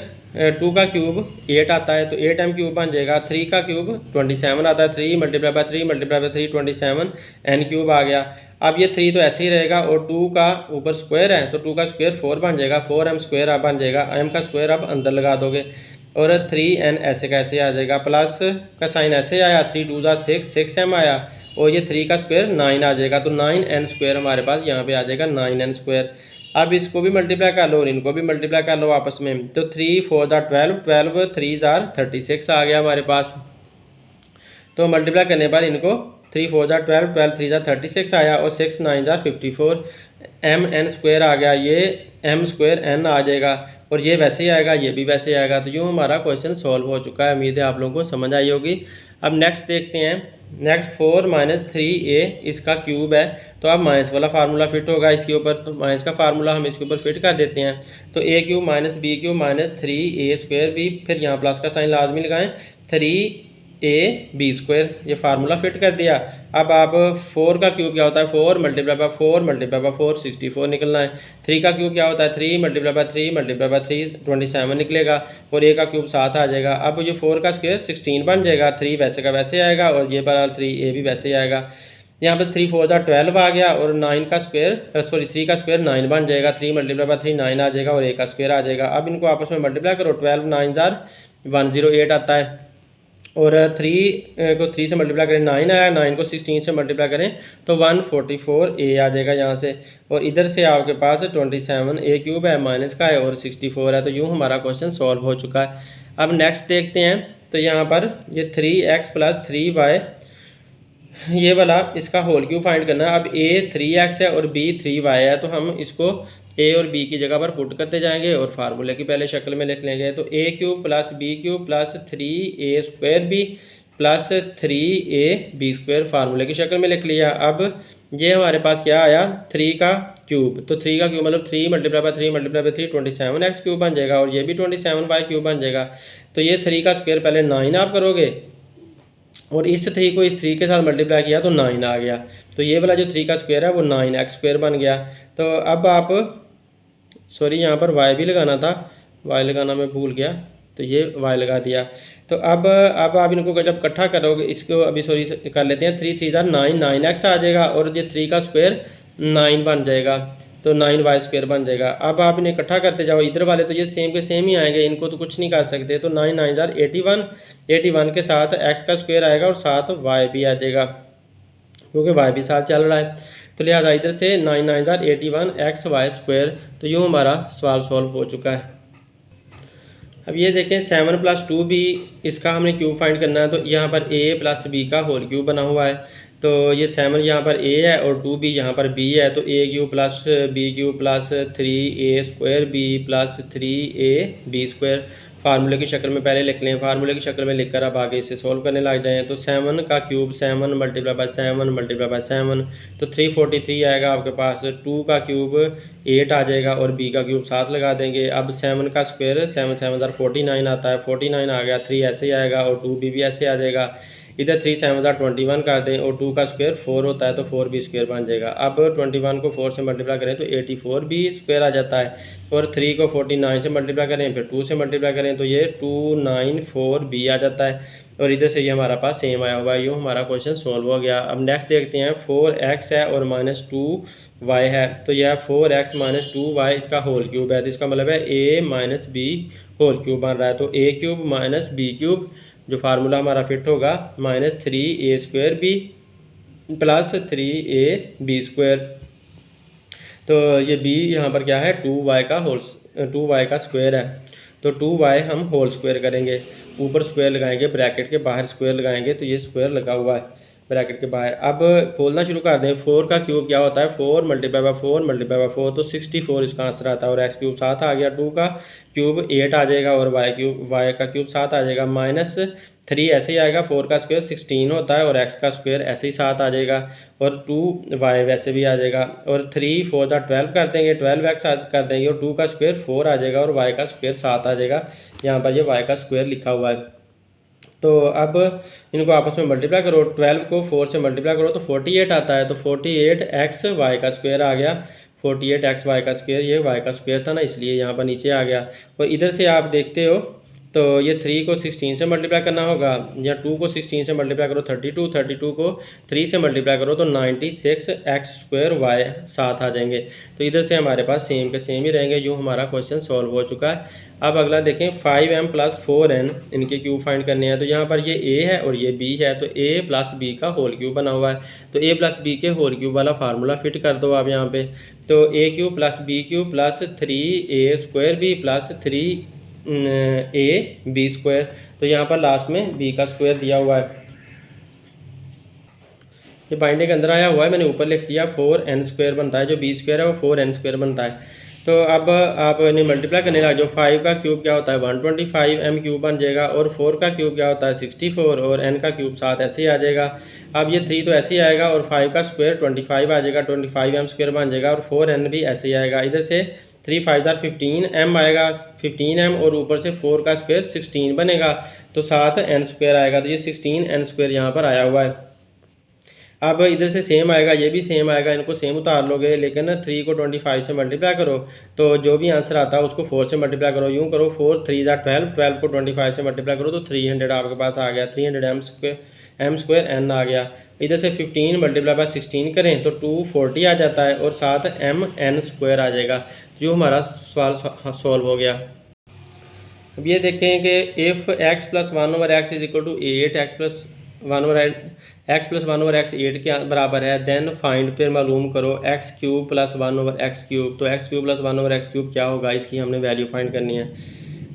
2 का क्यूब 8 आता है, तो 8m क्यूब बन जाएगा। 3 का क्यूब 27 आता है, 3 multiply by 3 multiply by 3 27 n cube आ गया। अब ये 3 तो ऐसे ही रहेगा और 2 का ऊपर स्क्वायर है तो 2 का स्क्वायर 4 बन जाएगा, 4m स्क्वायर अब बन जाएगा। m का स्क्वायर अब अंदर लगा दोगे और 3n ऐसे का ऐसे आ जाएगा। प्लस का साइन ऐसे आया, 3 2 6 6m आया और ये 3 का स्क्वायर 9 आ जाएगा। तो 9n स्क्वायर हमारे पास यहाँ पे आ जाएगा 9n स्क्वायर। अब इसको भी मल्टीप्लाई कर लो और इनको भी मल्टीप्लाई कर लो आपस में। तो 3 4 12 12 3 36 आ गया हमारे पास। तो मल्टीप्लाई करने पर इनको 3 4 12 12 3 36 आया और 6 9 54 mn स्क्वायर आ गया। ये m स्क्वायर n आ जाएगा और ये वैसे ही आएगा, ये भी वैसे ही आएगा। तो यूँ हमारा क्वेश्चन सॉल्व हो चुका है। उम्मीद है आप लोगों को समझ आई होगी। अब नेक्स्ट देखते हैं। नेक्स्ट 4 - 3a इसका क्यूब है, तो अब माइनस वाला फार्मूला फिट होगा इसके ऊपर। तो माइनस का फार्मूला हम इसके ऊपर फिट कर देते हैं। तो a cube - b cube - 3a square भी, फिर यहाँ प्लस का साइन लाजमी लगाएं, 3ab स्क्वायर, ये फार्मूला फिट कर दिया। अब आप 4 का क्यूब क्या होता है, 4 मल्टीप्लाई बाय 4 मल्टीप्लाई बाय 4 64 निकलना है। 3 का क्यूब क्या होता है, 3 मल्टीप्लाई बाय 3 मल्टीप्लाई बाय 3 27 निकलेगा और a का क्यूब 7 आ जाएगा। अब ये 4 का स्क्वायर 16 बन जाएगा, 3 वैसे का वैसे आएगा और ये बराबर 3a भी वैसे ही आएगा। यहाँ पर 3 4 12 आ गया और 9 का स्क्वायर 3 का स्क्वायर 9 बन जाएगा। 3 मल्टीप्लाई बाय 3 9 आ जाएगा और a का स्क्वायर आ जाएगा। अब इनको आपस में मल्टीप्लाई करो, 12 9 108 आता है और 3 को 3 से मल्टीप्लाई करें 9 आया, 9 को 16 से मल्टीप्लाई करें तो 144a आ जाएगा यहाँ से। और इधर से आपके पास 27a क्यूब है, माइनस का है और 64 है। तो यूँ हमारा क्वेश्चन सॉल्व हो चुका है। अब नेक्स्ट देखते हैं। तो यहाँ पर ये 3x + 3y ये वाला इसका होल क्यूब फाइंड करना है। अब a 3x है और b 3y है, तो हम इसको a और b की जगह पर पुट करते जाएंगे और फार्मूले की पहले शक्ल में लिख लेंगे। तो a cube + b cube + 3a square b + 3ab square फार्मूले की शक्ल में लिख लिया। अब ये हमारे पास क्या आया, 3 का क्यूब। तो 3 का क्यूब मतलब 3 multiply by 3 multiply by 3 27x cube बन जाएगा और ये भी 27y क्यूब बन जाएगा। तो ये 3 का स्क्वायर पहले 9 आप करोगे और इस 3 को इस 3 के साथ मल्टीप्लाई किया तो 9 आ गया। तो ये वाला जो 3 का स्क्वायर है वो 9x स्क्वायर बन गया। तो अब आप सॉरी यहाँ पर y भी लगाना था, y लगाना मैं भूल गया, तो ये y लगा दिया। तो अब आप इनको जब इकट्ठा करोगे, इसको अभी सॉरी कर लेते हैं, 3 3 9 9x आ जाएगा और ये 3 का स्क्वायर 9 बन जाएगा, तो 9y स्क्वायर बन जाएगा। अब आप इन्हें इकट्ठा करते जाओ, इधर वाले तो ये सेम के सेम ही आएंगे, इनको तो कुछ नहीं कर सकते। तो 9 9 81 81 के साथ x का स्क्वायर आएगा और साथ y भी आ जाएगा क्योंकि y भी साथ चल रहा है। तो लिहाजा इधर से 9 9 81 xy स्क्वायर। तो यूँ हमारा सवाल सॉल्व हो चुका है। अब ये देखें 7 + 2b इसका हमने क्यूब फाइंड करना है। तो यहाँ पर a + b का होल क्यूब बना हुआ है। तो ये 7 यहाँ पर a है और 2b यहाँ पर b है। तो a cube + b cube + 3a square b + 3ab square फार्मूले की शक्ल में पहले लिख लें। फार्मूले की शक्ल में लिखकर अब आगे इसे सॉल्व करने लग जाएँ। तो 7 का cube 7 multiply by 7 multiply by 7 तो 343 आएगा आपके पास। 2 का क्यूब 8 आ जाएगा और b का क्यूब 7 लगा देंगे। अब 7 का स्क्वायर 7 7 49 आता है, 49 आ गया, 3 ऐसे ही आएगा और 2b भी ऐसे आ जाएगा। इधर 3 7 21 कर दें और 2 का स्क्वायर 4 होता है तो 4b स्क्वायर बन जाएगा। अब 21 को 4 से मल्टीप्लाई करें तो 84b स्क्वायर आ जाता है और 3 को 49 से मल्टीप्लाई करें फिर 2 से मल्टीप्लाई करें तो ये 294b आ जाता है और इधर से ये हमारा पास सेम आया हुआ है। यूँ हमारा क्वेश्चन सॉल्व हो गया। अब नेक्स्ट देखते हैं। 4x है और -2y है। तो यह 4x - 2y इसका होल क्यूब है, तो इसका मतलब है a - b होल क्यूब बन रहा है। तो a क्यूब - b क्यूब जो फार्मूला हमारा फिट होगा -3a square b + 3ab square. तो ये b यहाँ पर क्या है, 2y का स्क्वायर है। तो 2y हम होल स्क्वायर करेंगे, ऊपर स्क्वायर लगाएंगे, ब्रैकेट के बाहर स्क्वायर लगाएंगे, तो ये स्क्वायर लगा हुआ है ब्रैकेट के बाहर। अब खोलना शुरू कर दें। 4 का क्यूब क्या होता है, 4 मल्टीप्लाई बाय 4 मल्टीप्लाई बाय 4 तो 64 इसका आंसर आता है और x क्यूब 7 आ गया। 2 का क्यूब 8 आ जाएगा और y का क्यूब 7 आ जाएगा। -3 ऐसे ही आएगा। 4 का स्क्वायर 16 होता है और x का स्क्वायर ऐसे ही 7 आ जाएगा और 2y वैसे भी आ जाएगा और 3 4 12 कर देंगे, 12x कर देंगे और 2 का स्क्वायर 4 आ जाएगा और y का स्क्वायर 7 आ जाएगा। यहाँ पर ये y का स्क्वायर लिखा हुआ है। तो अब इनको आपस में मल्टीप्लाई करो, 12 को 4 से मल्टीप्लाई करो तो 48 आता है। तो 48x y का स्क्वायर आ गया। 48x y का स्क्वायर, ये y का स्क्वायर था ना, इसलिए यहाँ पर नीचे आ गया। और इधर से आप देखते हो तो ये 3 को 16 से मल्टीप्लाई करना होगा, या 2 को 16 से मल्टीप्लाई करो 32, 32 को 3 से मल्टीप्लाई करो तो 96x² y साथ आ जाएंगे। तो इधर से हमारे पास सेम के सेम ही रहेंगे। यूँ हमारा क्वेश्चन सॉल्व हो चुका है। अब अगला देखें, 5m + 4n इनके क्यूब फाइंड करने हैं। तो यहाँ पर ये a है और ये b है, तो a + b का होल क्यूब बना हुआ है। तो a + b के होल क्यूब वाला फार्मूला फिट कर दो आप यहाँ पे। तो a³ + b³ + 3a² b + 3ab²। तो यहाँ पर लास्ट में b का स्क्वायर दिया हुआ है। ये बाइंडे के अंदर आया हुआ है, मैंने ऊपर लिख दिया 4n² बनता है, जो b² है वो 4n² बनता है। तो अब आप इन्हें मल्टीप्लाई करने लग जाओ। 5 का क्यूब क्या होता है 125m³ बन जाएगा, और 4 का क्यूब क्या होता है 64, और n का क्यूब 7 ऐसे ही आ जाएगा। अब ये 3 तो ऐसे ही आएगा, और 5 का स्क्वायर 25 आ जाएगा, 25m² बन जाएगा, और 4n भी ऐसे ही आएगा। इधर से 3 5 15m आएगा, 15m, और ऊपर से 4 का स्क्वायर 16 बनेगा, तो 7n² आएगा। तो ये 16n² यहाँ पर आया हुआ है। अब इधर से सेम आएगा, ये भी सेम आएगा, इनको सेम उतार लोगे, लेकिन 3 को 25 से मल्टीप्लाई करो तो जो भी आंसर आता है उसको 4 से मल्टीप्लाई करो। यूँ करो 4 3 12, 12 को 25 से मल्टीप्लाई करो तो 300 आपके पास आ गया, 300m² n आ गया। इधर से 15 × 16 करें तो 240 आ जाता है, और साथ mn² आ जाएगा। जो हमारा सवाल सॉल्व हो गया। अब ये देखें कि if x + 1/x = 8, x + 1/x 8 के बराबर है, देन फाइंड, फिर मालूम करो x³ + 1/x³। तो x³ + 1/x³ क्या होगा, इसकी हमने वैल्यू फाइंड करनी है।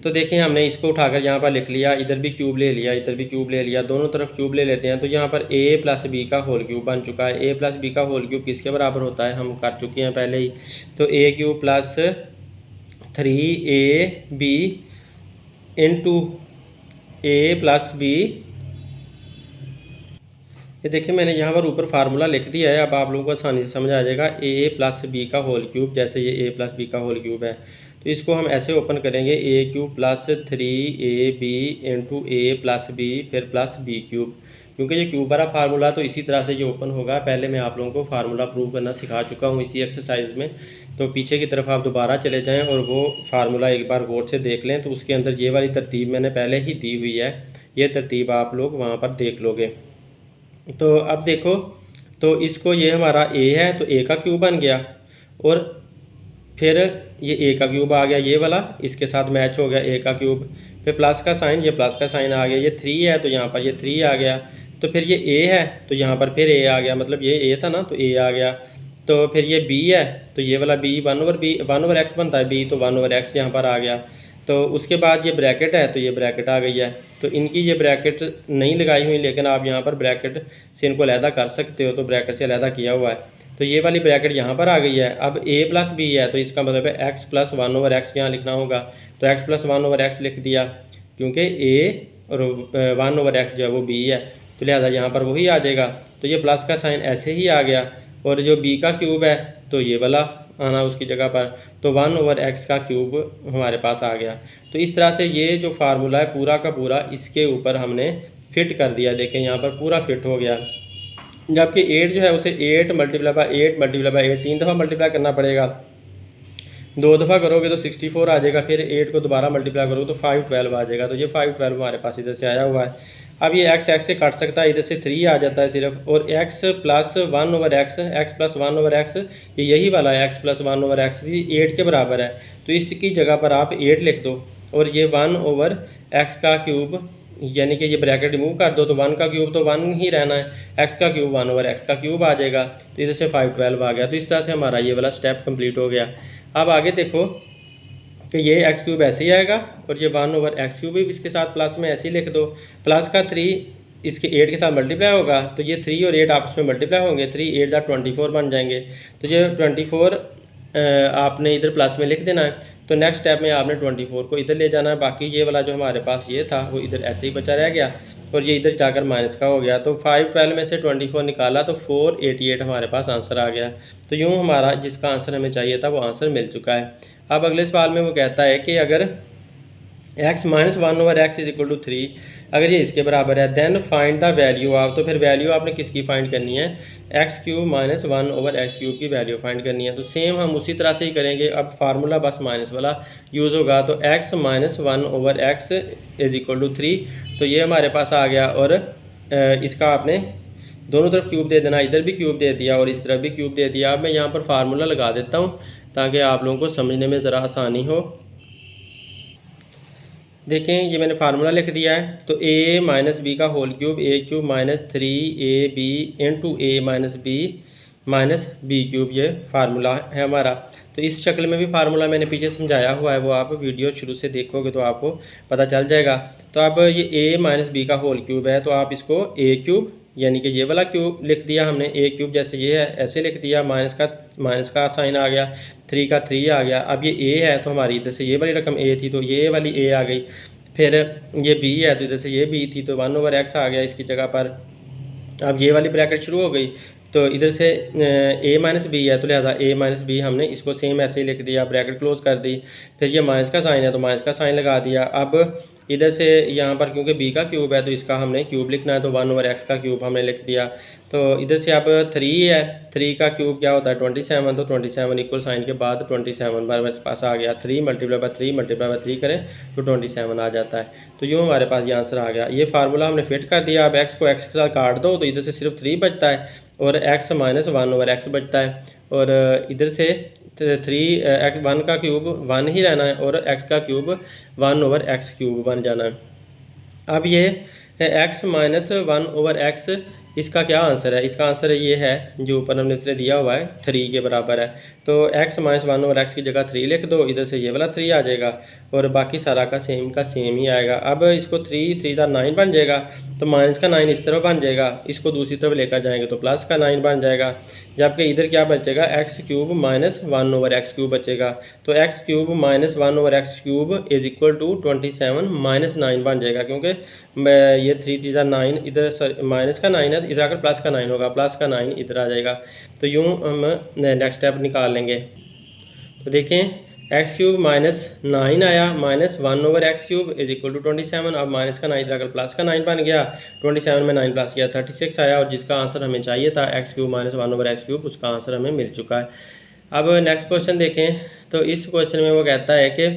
तो देखें हमने इसको उठाकर यहाँ पर लिख लिया, इधर भी क्यूब ले लिया, इधर भी क्यूब ले लिया, दोनों तरफ क्यूब ले लेते हैं। तो यहाँ पर a + b का होल क्यूब बन चुका है। a + b का होल क्यूब किसके बराबर होता है, हम कर चुके हैं पहले ही। तो a³ + 3ab * a + b। ये देखिए मैंने यहाँ पर ऊपर फार्मूला लिख दिया है, अब आप लोगों को आसानी से समझ आ जाएगा। a + b का होल क्यूब, जैसे ये a + b का होल क्यूब है, तो इसको हम ऐसे ओपन करेंगे, a³ + 3ab * a + b फिर +b³। क्योंकि ये क्यूब वाला फार्मूला तो इसी तरह से ये ओपन होगा। पहले मैं आप लोगों को फार्मूला प्रूव करना सिखा चुका हूँ इसी एक्सरसाइज में। तो पीछे की तरफ आप दोबारा चले जाएँ और वो फार्मूला एक बार गौर से देख लें, तो उसके अंदर ये वाली तरतीब मैंने पहले ही दी हुई है, ये तरतीब आप लोग वहाँ पर देख लोगे। तो अब देखो, तो इसको, ये हमारा a है तो a का क्यूब बन गया, और फिर ये a का क्यूब आ गया, ये वाला इसके साथ मैच हो गया a का क्यूब, फिर प्लस का साइन, ये प्लस का साइन आ गया, ये 3 है तो यहाँ पर ये 3 आ गया, तो फिर ये a है तो यहाँ पर फिर a आ गया, मतलब ये a था ना तो a आ गया। तो फिर ये b है तो ये वाला b 1/x बनता है, b तो 1/x यहाँ पर आ गया। तो उसके बाद ये ब्रैकेट है तो ये ब्रैकेट आ गई है। तो इनकी ये ब्रैकेट नहीं लगाई हुई, लेकिन आप यहाँ पर ब्रैकेट से इनको अलहदा कर सकते हो, तो ब्रैकेट से अलहदा किया हुआ है। तो ये वाली ब्रैकेट यहाँ पर आ गई है। अब a + b है तो इसका मतलब है x + 1/x यहाँ लिखना होगा, तो x + 1/x लिख दिया, क्योंकि a और 1/x जो है वो b है, तो लिहाजा यहाँ पर वही आ जाएगा। तो ये प्लस का साइन ऐसे ही आ गया, और जो b का क्यूब है तो ये वाला आना उसकी जगह पर, तो 1/x का क्यूब हमारे पास आ गया। तो इस तरह से ये जो फार्मूला है पूरा का पूरा इसके ऊपर हमने फिट कर दिया। देखें यहाँ पर पूरा फिट हो गया। जबकि 8 जो है उसे 8 × 8 × 8 3 दफ़ा मल्टीप्लाई करना पड़ेगा, 2 दफ़ा करोगे तो 64 आ जाएगा, फिर 8 को दोबारा मल्टीप्लाई करोगे तो 512 आ जाएगा। तो ये 512 हमारे पास इधर से आया हुआ है। अब ये x से कट सकता है, इधर से 3 आ जाता है सिर्फ, और x + 1/x, x + 1/x, ये यही वाला है, x + 1/x 8 के बराबर है। तो इसकी जगह पर आप 8 लिख दो, और ये 1/x का क्यूब, यानी कि ये ब्रैकेट रिमूव कर दो, तो 1 का क्यूब तो 1 ही रहना है, x का क्यूब 1/x का क्यूब आ जाएगा। तो इधर से 512 आ गया। तो इस तरह से हमारा ये वाला स्टेप कंप्लीट हो गया। अब आगे देखो कि ये x³ ऐसे ही आएगा, और ये 1/x³ भी इसके साथ प्लस में ऐसे ही लिख दो। प्लस का 3 इसके 8 के साथ मल्टीप्लाई होगा, तो ये 3 और 8 आपस में मल्टीप्लाई होंगे, 3 8 24 बन जाएंगे। तो ये 24 आपने इधर प्लस में लिख देना है। तो नेक्स्ट स्टेप में आपने 24 को इधर ले जाना है। बाकी ये वाला जो हमारे पास ये था वो इधर ऐसे ही बचा रह गया, और ये इधर जाकर माइनस का हो गया। तो 512 में से 24 निकाला तो 488 हमारे पास आंसर आ गया। तो यूँ हमारा जिसका आंसर हमें चाहिए था वो आंसर मिल चुका है। अब अगले सवाल में वो कहता है कि अगर X minus one over X is equal to 3, अगर ये इसके बराबर है then find the value of, तो फिर वैल्यू आपने किसकी फाइंड करनी है, X cube minus one over X cube की वैल्यू फाइंड करनी है। तो सेम हम उसी तरह से ही करेंगे, अब फार्मूला बस माइनस वाला यूज़ होगा। तो X minus one over X is equal to 3, तो ये हमारे पास आ गया। और इसका आपने दोनों तरफ क्यूब दे देना, इधर भी क्यूब दे दिया और इस तरफ भी क्यूब दे दिया। अब मैं यहाँ पर फार्मूला लगा देता हूँ ताकि आप लोगों को समझने में ज़रा आसानी हो। देखें ये मैंने फार्मूला लिख दिया है। तो a माइनस बी का whole cube, A cube minus 3ab into A minus B minus B cube, ये फार्मूला है हमारा। तो इस शक्ल में भी फार्मूला मैंने पीछे समझाया हुआ है, वो आप वीडियो शुरू से देखोगे तो आपको पता चल जाएगा। तो अब ये a माइनस बी का होल क्यूब है, तो आप इसको a क्यूब यानी कि ये वाला क्यूब लिख दिया हमने, a क्यूब जैसे ये है ऐसे लिख दिया, माइनस का साइन आ गया, 3 का 3 आ गया। अब ये a है तो हमारी इधर से ये वाली रकम a थी तो ये वाली a आ गई। फिर ये b है तो इधर से ये b थी तो 1 ओवर x आ गया इसकी जगह पर। अब ये वाली ब्रैकेट शुरू हो गई तो इधर से a माइनस बी है तो लिहाजा a माइनस बी हमने इसको सेम ऐसे ही लिख दिया, ब्रैकेट क्लोज कर दी। फिर ये माइनस का साइन है तो माइनस का साइन लगा दिया। अब इधर से यहाँ पर क्योंकि b का क्यूब है तो इसका हमने क्यूब लिखना है, तो 1 ओवर x का क्यूब हमने लिख दिया। तो इधर से अब 3 है, 3 का क्यूब क्या होता है 27, तो 27 इक्वल साइन के बाद 27 बार मेरे पास आ गया। 3 मल्टीप्लाई बाय 3 करें तो 27 आ जाता है। तो यूँ हमारे पास ये आंसर आ गया। ये फार्मूला हमने फिट कर दिया। अब x को x के साथ काट दो तो इधर से सिर्फ 3 बचता है और x माइनस 1 ओवर x बचता है। और इधर से 1 का क्यूब 1 ही रहना है और x का क्यूब 1 ओवर x क्यूब बन जाना है। अब ये x माइनस 1 ओवर x, इसका क्या आंसर है, इसका आंसर ये है जो ऊपर हमने इसलिए दिया हुआ है 3 के बराबर है। तो x माइनस 1 ओवर x की जगह 3 लिख दो, इधर से ये वाला 3 आ जाएगा और बाकी सारा का सेम ही आएगा। अब इसको 3 9 बन जाएगा, तो माइनस का 9 इस तरफ बन जाएगा, इसको दूसरी तरफ लेकर जाएंगे तो प्लस का 9 बन जाएगा। जबकि इधर क्या बचेगा, X cube minus 1 over X cube बचेगा। तो X cube minus 1 over X cube is equal to 27 minus 9 बन जाएगा, क्योंकि ये 3 3 9 इधर माइनस का 9 है, इधर आकर प्लस का 9 होगा, प्लस का 9 इधर आ जाएगा। तो यूँ हम नेक्स्ट स्टेप निकाल लेंगे। तो देखें एक्स क्यूब माइनस 9 आया, minus 1 over X cube is equal to 27। अब माइनस का 9 इधर आकर प्लस का 9 बन गया, 27 में 9 प्लस किया 36 आया, और जिसका आंसर हमें चाहिए था x cube minus 1 over X cube, उसका आंसर हमें मिल चुका है। अब नेक्स्ट क्वेश्चन देखें। तो इस क्वेश्चन में वो कहता है कि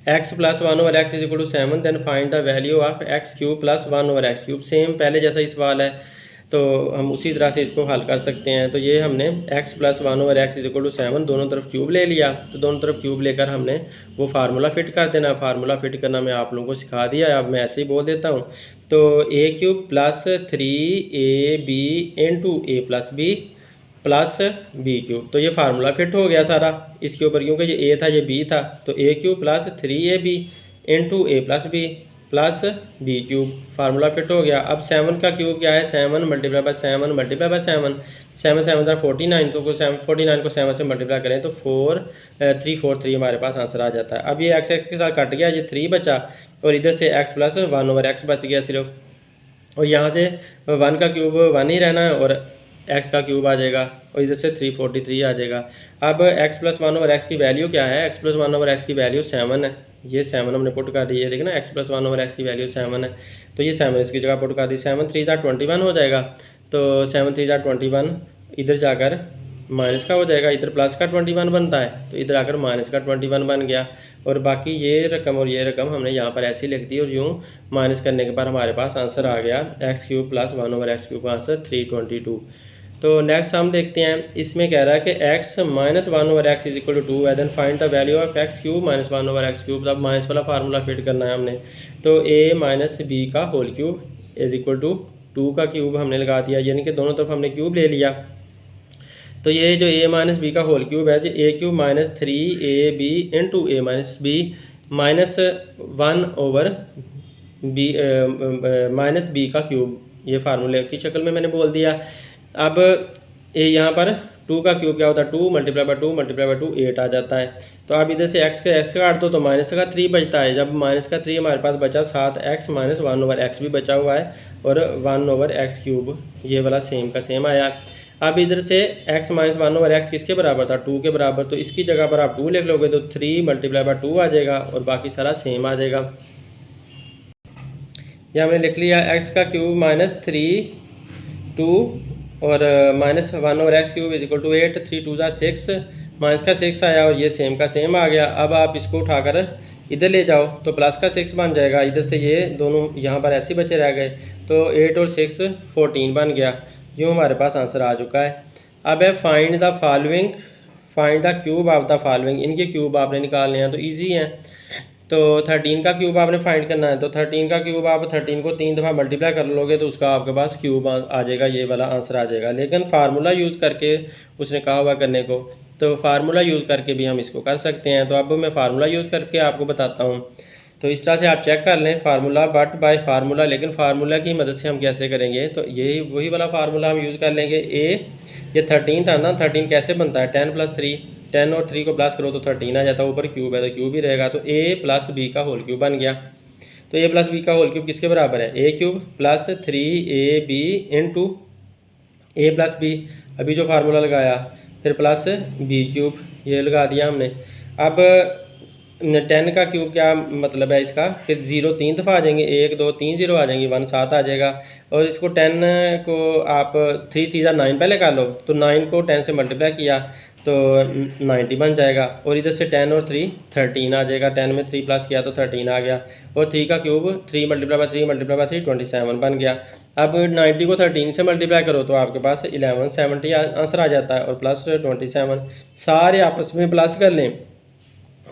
X plus 1 over X is equal to 7, then find the value of X cube plus 1 over X cube. Same पहले जैसा ही सवाल है, तो हम उसी तरह से इसको हल कर सकते हैं। तो ये हमने x plus 1 over X is equal to 7 दोनों तरफ क्यूब ले लिया, तो दोनों तरफ क्यूब लेकर हमने वो फार्मूला फिट कर देना। फार्मूला फिट करना मैं आप लोगों को सिखा दिया, अब मैं ऐसे ही बोल देता हूँ। तो a cube plus 3ab into A plus B plus B cube, तो ये फार्मूला फिट हो गया सारा इसके ऊपर, क्योंकि ये a था ये b था। तो a cube plus 3ab into A plus B plus B cube, formula fit हो गया। अब 7 का क्यूब क्या है, 7 मल्टीप्लाई बाय 7 मल्टीप्लाई बाय 7, 7 7 49, तो 49 को 7 से मल्टीप्लाई करें तो 343 हमारे पास आंसर आ जाता है। अब ये एक्स एक्स के साथ कट गया, ये 3 बचा और इधर से एक्स प्लस 1 ओवर एक्स बच गया सिर्फ, और यहाँ से 1 का क्यूब 1 ही रहना है और एक्स का क्यूब आ जाएगा और इधर से 343 आ जाएगा। अब x प्लस 1 ओवर एक्स की वैल्यू क्या है, x प्लस 1 ओवर एक्स की वैल्यू 7 है, ये 7 हमने पुट कर दी है, देखना x प्लस 1 ओवर एक्स की वैल्यू 7 है, तो ये 7 इसकी जगह पुट कर दी। 7 3 21 हो जाएगा, तो 7 3 21 इधर जाकर माइनस का हो जाएगा, इधर प्लस का 21 बनता है तो इधर आकर माइनस का 21 बन गया। और बाकी ये रकम और ये रकम हमने यहाँ पर ऐसे ही लिख दी और यूँ माइनस करने के बाद हमारे पास आंसर आ गया x cube plus 1 over X cube का आंसर 322। तो नेक्स्ट हम देखते हैं, इसमें कह रहा है कि x minus 1 over X is equal to 2 है, then find the value of X cube minus 1 over X cube. अब माइनस वाला फार्मूला फिट करना है हमने। तो a माइनस बी का whole cube is equal to 2 का क्यूब हमने लगा दिया, यानी कि दोनों तरफ हमने क्यूब ले लिया। तो ये जो a माइनस बी का होल क्यूब है, जो a cube minus 3ab into A minus B minus 1 over B minus B का क्यूब, ये फार्मूले की शक्ल में मैंने बोल दिया। अब ये यहाँ पर 2 का क्यूब क्या होता है, 2 मल्टीप्लाई बाय 2 मल्टीप्लाई बाय 2 8 आ जाता है। तो अब इधर से x काट दो तो माइनस का 3 बचता है, जब माइनस का 3 हमारे पास बचा, साथ x माइनस 1 ओवर एक्स भी बचा हुआ है और 1 ओवर एक्स क्यूब ये वाला सेम का सेम आया। अब इधर से x माइनस 1/x किसके बराबर था, 2 के बराबर, तो इसकी जगह पर आप 2 लिख लोगे तो 3 मल्टीप्लाई बाय 2 आ जाएगा और बाकी सारा सेम आ जाएगा। ये हमने लिख लिया x का क्यूब माइनस 3 2 और minus 1/x cube is equal to 8, 3 2 6, minus का 6 आया और ये सेम का सेम आ गया। अब आप इसको उठाकर इधर ले जाओ तो प्लस का 6 बन जाएगा, इधर से ये दोनों यहाँ पर ऐसे बचे रह गए तो 8 और 6 14 बन गया। यूँ हमारे पास आंसर आ चुका है। अब है find the following, find the cube of the following, इनके क्यूब आपने निकालने हैं तो ईजी हैं। तो 13 का क्यूब आपने फाइंड करना है, तो 13 का क्यूब आप 13 को 3 दफ़ा मल्टीप्लाई कर लोगे तो उसका आपके पास क्यूब आ जाएगा, ये वाला आंसर आ जाएगा। लेकिन फार्मूला यूज़ करके उसने कहा हुआ करने को, तो फार्मूला यूज़ करके भी हम इसको कर सकते हैं। तो अब मैं फार्मूला यूज़ करके आपको बताता हूँ। तो इस तरह से आप चेक कर लें फार्मूला, बट बाय फार्मूला। लेकिन फार्मूला की मदद से हम कैसे करेंगे, तो यही वही वाला फार्मूला हम यूज़ कर लेंगे। ये 13 था ना, 13 कैसे बनता है, 10 + 3, 10 और 3 को प्लस करो तो 13 आ जाता है, ऊपर क्यूब है तो क्यूब ही रहेगा। तो a + b का होल क्यूब बन गया। तो a + b का होल क्यूब किसके बराबर है, a cube plus 3ab into a + b, अभी जो फार्मूला लगाया, फिर प्लस b क्यूब, ये लगा दिया हमने। अब 10 का क्यूब क्या मतलब है इसका, कि 0 3 दफ़ा आ जाएंगे, 1 2 3 0 आ जाएंगी, 1 7 आ जाएगा। और इसको 10 को आप 3 3 9 पहले कर लो, तो 9 को 10 से मल्टीप्लाई किया तो 90 बन जाएगा। और इधर से 10 और 3 13 आ जाएगा, 10 में 3 प्लस किया तो 13 आ गया। और 3 का cube 3 multiply by 3 multiply by 3 27 बन गया। अब 90 को 13 से मल्टीप्लाई करो तो आपके पास 1170 आंसर आ जाता है, और प्लस 27 सारे आपस में प्लस कर लें।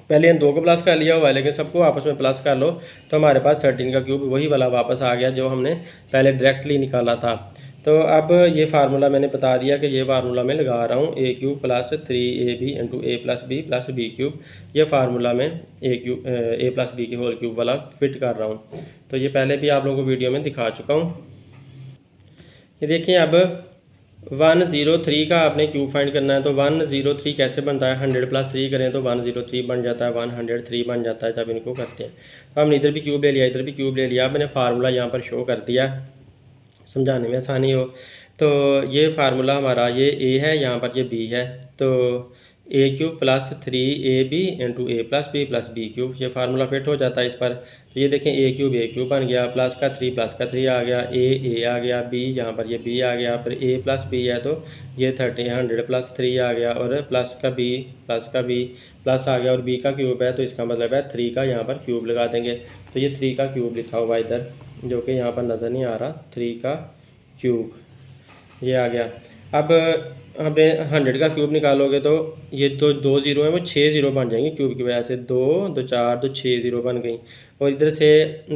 पहले इन दो को प्लस कर लिया हुआ है, लेकिन सबको आपस में प्लस कर लो तो हमारे पास 13 का क्यूब वही वाला वापस आ गया जो हमने पहले डायरेक्टली निकाला था। तो अब ये फार्मूला मैंने बता दिया कि ये फार्मूला मैं लगा रहा हूँ, a cube plus 3ab into a + b plus b cube. ये फार्मूला मैं a + b के होल क्यूब वाला फिट कर रहा हूँ। तो ये पहले भी आप लोगों को वीडियो में दिखा चुका हूँ। ये देखिए, अब 103 का आपने क्यूब फाइंड करना है। तो 103 कैसे बनता है, 100 + 3 करें तो 103 बन जाता है, 103 बन जाता है जब इनको करते हैं। तो हमने इधर भी क्यूब ले लिया, इधर भी क्यूब ले लिया। अब मैंने फार्मूला यहाँ पर शो कर दिया समझाने में आसानी हो। तो ये फार्मूला हमारा ये a है, यहाँ पर ये b है। तो a cube plus 3ab into a + b plus b cube, ये फार्मूला फिट हो जाता है इस पर। तो ये देखें a क्यूब बन गया, प्लस का 3 आ गया, a आ गया, b यहाँ पर ये b आ गया, फिर a + b है तो ये 100 + 3 आ गया, और प्लस का b प्लस आ गया, और b का क्यूब है तो इसका मतलब है 3 का यहाँ पर क्यूब लगा देंगे। तो ये 3 का क्यूब लिखा हुआ है इधर, जो कि यहाँ पर नज़र नहीं आ रहा, 3 का क्यूब ये आ गया। अब हमें 100 का क्यूब निकालोगे तो ये तो 2 0 हैं, वो 6 0 बन जाएंगे क्यूब की वजह से, 2 2 4 तो 6 0 बन गई। और इधर से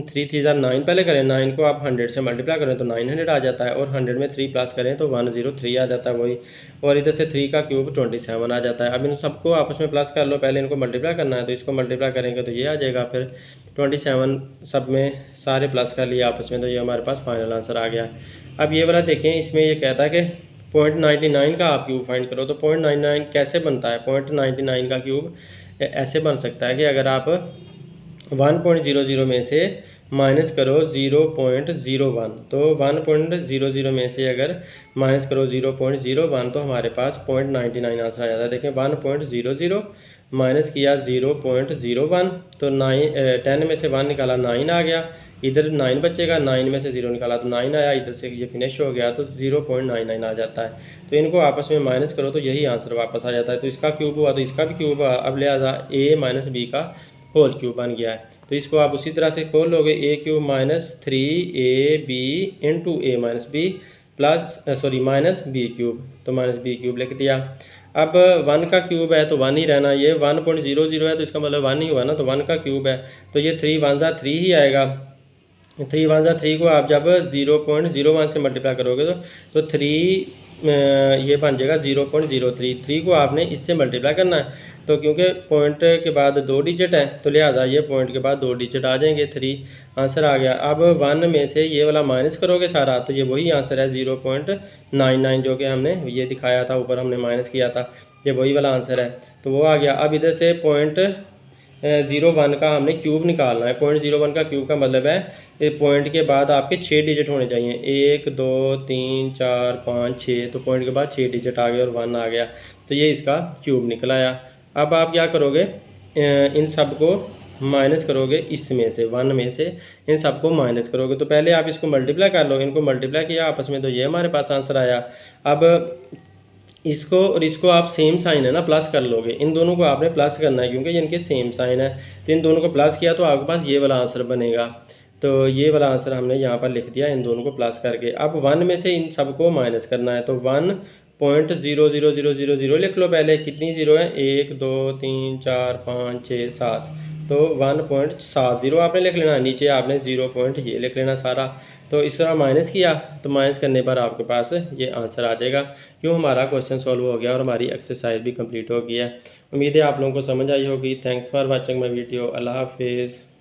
3 3 9 पहले करें, 9 को आप 100 से मल्टीप्लाई करें तो 900 आ जाता है, और 100 में 3 प्लस करें तो 103 आ जाता है वही। और इधर से 3 का क्यूब 27 आ जाता है। अब इन सबको आपस में प्लस कर लो, पहले इनको मल्टीप्लाई करना है तो इसको मल्टीप्लाई करेंगे तो ये आ जाएगा, फिर 27 सब में सारे प्लस कर लिए आपस में, तो ये हमारे पास फाइनल आंसर आ गया। अब ये वाला देखें, इसमें ये कहता है कि 0.99 का आप क्यूब फाइंड करो। तो 0.99 कैसे बनता है, 0.99 का क्यूब ऐसे बन सकता है कि अगर आप 1.00 में से माइनस करो 0.01, तो 1.00 में से अगर माइनस करो 0.01 तो हमारे पास 0.99 आंसर आ जाता है। देखें 1.00 माइनस किया 0.01 तो 10 में से 1 निकाला 9 आ गया, इधर 9 बचेगा, 9 में से 0 निकाला तो 9 आया, इधर से ये फिनिश हो गया तो 0.99 आ जाता है। तो इनको आपस में माइनस करो तो यही आंसर वापस आ जाता है। तो इसका क्यूब हुआ तो इसका भी क्यूब हुआ, अब लिहाजा a - b का होल क्यूब बन गया है। तो इसको आप उसी तरह से खोल लोगे, a cube minus 3ab into a - b minus b cube, तो माइनस b क्यूब लिख दिया। अब 1 का क्यूब है तो 1 ही रहना, ये 1.00 है तो इसका मतलब 1 ही हुआ ना, तो 1 का क्यूब है तो ये 3 1 ज़ा 3 ही आएगा। 3 1 ज़ा 3 को आप जब 0.01 से मल्टीप्लाई करोगे तो 3 ये बन जाएगा 0.03। 3 को आपने इससे मल्टीप्लाई करना है, तो क्योंकि पॉइंट के बाद 2 डिजिट है तो लिहाजा ये पॉइंट के बाद 2 डिजिट आ जाएंगे, 3 आंसर आ गया। अब 1 में से ये वाला माइनस करोगे सारा तो ये वही आंसर है 0.99, जो कि हमने ये दिखाया था, ऊपर हमने माइनस किया था, ये वही वाला आंसर है तो वो आ गया। अब इधर से 0.01 का हमने क्यूब निकालना है। 0.01 का क्यूब का मतलब है पॉइंट के बाद आपके 6 डिजिट होने चाहिए, 1 2 3 4 5 6, तो पॉइंट के बाद 6 डिजिट आ गए और 1 आ गया, तो ये इसका क्यूब निकल आया। अब आप क्या करोगे, इन सब को माइनस करोगे, इसमें से 1 में से इन सबको माइनस करोगे। तो पहले आप इसको मल्टीप्लाई कर लो, इनको मल्टीप्लाई किया आपस में, तो ये हमारे पास आंसर आया। अब इसको और इसको आप सेम साइन है ना, प्लस कर लोगे, इन दोनों को आपने प्लस करना है क्योंकि इनके सेम साइन है। तो इन दोनों को प्लस किया तो आपके पास ये वाला आंसर बनेगा। तो ये वाला आंसर हमने यहाँ पर लिख दिया इन दोनों को प्लस करके। अब 1 में से इन सबको माइनस करना है, तो 1.00000 लिख लो पहले। कितनी जीरो है, 1 2 3 4 5 6 7, तो 1.70 आपने लिख लेना। नीचे आपने 0 पॉइंट ये लिख लेना सारा। तो इस तरह माइनस किया, तो माइनस करने पर आपके पास ये आंसर आ जाएगा। क्यों, हमारा क्वेश्चन सॉल्व हो गया और हमारी एक्सरसाइज भी कंप्लीट हो गई है। उम्मीद है आप लोगों को समझ आई होगी। Thanks for watching my video. अल्लाह हाफिज़।